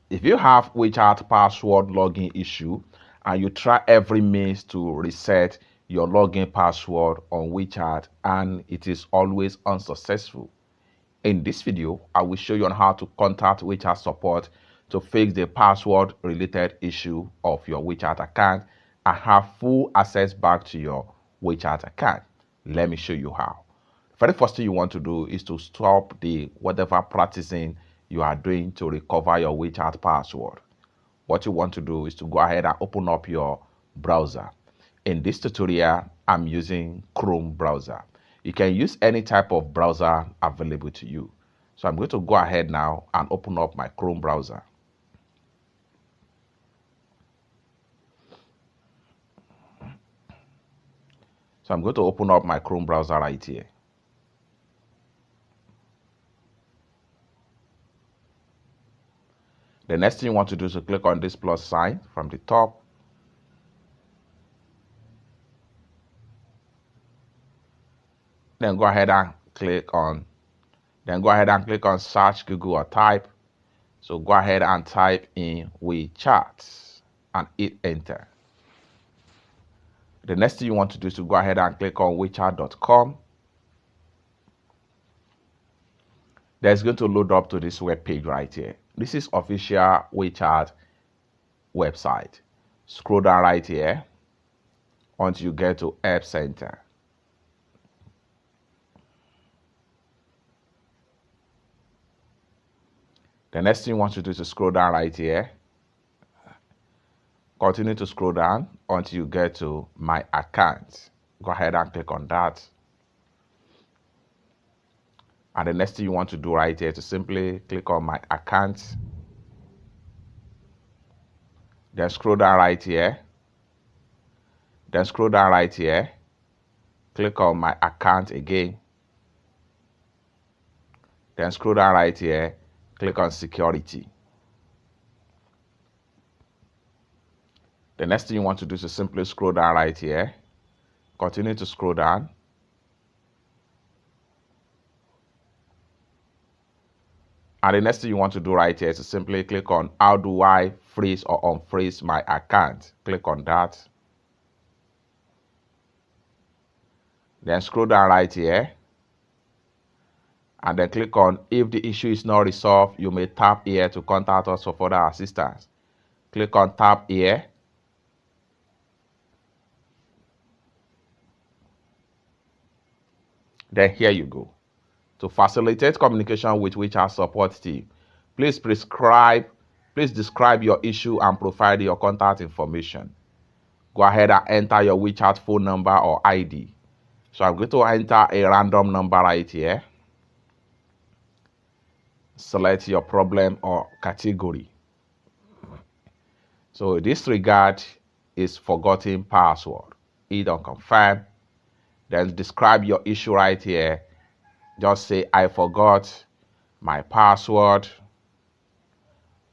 If you have WeChat password login issue and you try every means to reset your login password on WeChat and it is always unsuccessful, in this video, I will show you on how to contact WeChat support to fix the password related issue of your WeChat account and have full access back to your WeChat account. Let me show you how. The very first thing you want to do is to stop the whatever practicing you are doing to recover your WeChat password. What you want to do is to go ahead and open up your browser. In this tutorial, I'm using Chrome browser. You can use any type of browser available to you. So I'm going to go ahead now and open up my Chrome browser. So I'm going to open up my Chrome browser right here. The next thing you want to do is to click on this plus sign from the top. Then go ahead and click on search Google or type. So go ahead and type in WeChat and hit enter. The next thing you want to do is to go ahead and click on WeChat.com. That's going to load up to this web page right here. This is official WeChat website. Scroll down right here until you get to App Center. The next thing you want to do is to scroll down right here. Continue to scroll down until you get to My Account. Go ahead and click on that. And the next thing you want to do right here is to simply click on My Account. Then scroll down right here. Click on My Account again. Then scroll down right here. Click on Security. The next thing you want to do is to simply scroll down right here. Continue to scroll down. And the next thing you want to do right here is to simply click on how do I freeze or unfreeze my account. Click on that. Then scroll down right here. And then click on if the issue is not resolved, you may tap here to contact us for further assistance. Click on tap here. Then here you go. To facilitate communication with WeChat support team, please describe your issue and provide your contact information. Go ahead and enter your WeChat phone number or ID. So I'm going to enter a random number right here. Select your problem or category. So disregard is forgotten password. Hit on confirm. Then describe your issue right here. Just say, I forgot my password.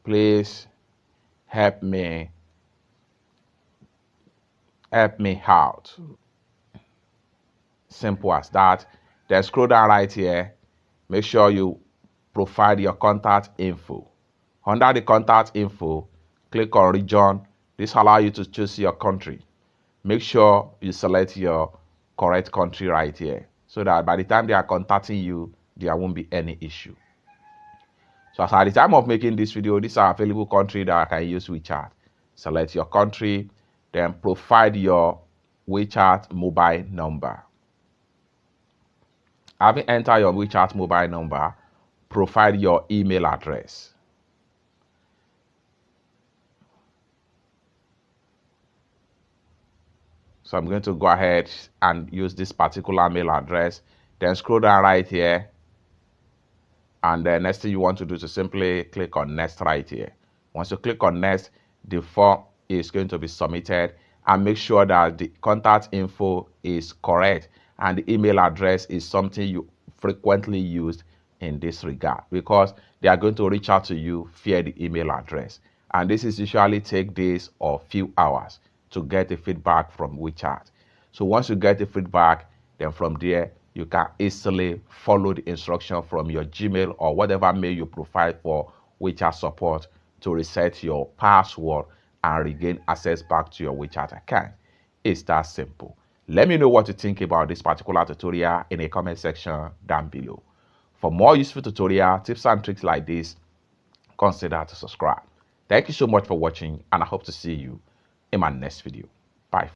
Please help me out. Simple as that. Then scroll down right here. Make sure you provide your contact info. Under the contact info, click on region. This allows you to choose your country. Make sure you select your correct country right here, so that by the time they are contacting you, there won't be any issue. So as at the time of making this video, these are available countries that I can use WeChat. Select your country, then provide your WeChat mobile number. Having entered your WeChat mobile number, provide your email address. So I'm going to go ahead and use this particular mail address. Then scroll down right here. And the next thing you want to do is to simply click on next right here. Once you click on next, the form is going to be submitted, and make sure that the contact info is correct and the email address is something you frequently use in this regard, because they are going to reach out to you via the email address. And this is usually take days or few hours to get the feedback from WeChat. So once you get the feedback, then from there, you can easily follow the instruction from your Gmail or whatever mail you provide for WeChat support to reset your password and regain access back to your WeChat account. It's that simple. Let me know what you think about this particular tutorial in a comment section down below. For more useful tutorial tips and tricks like this, consider to subscribe. Thank you so much for watching, and I hope to see you in my next video. Bye.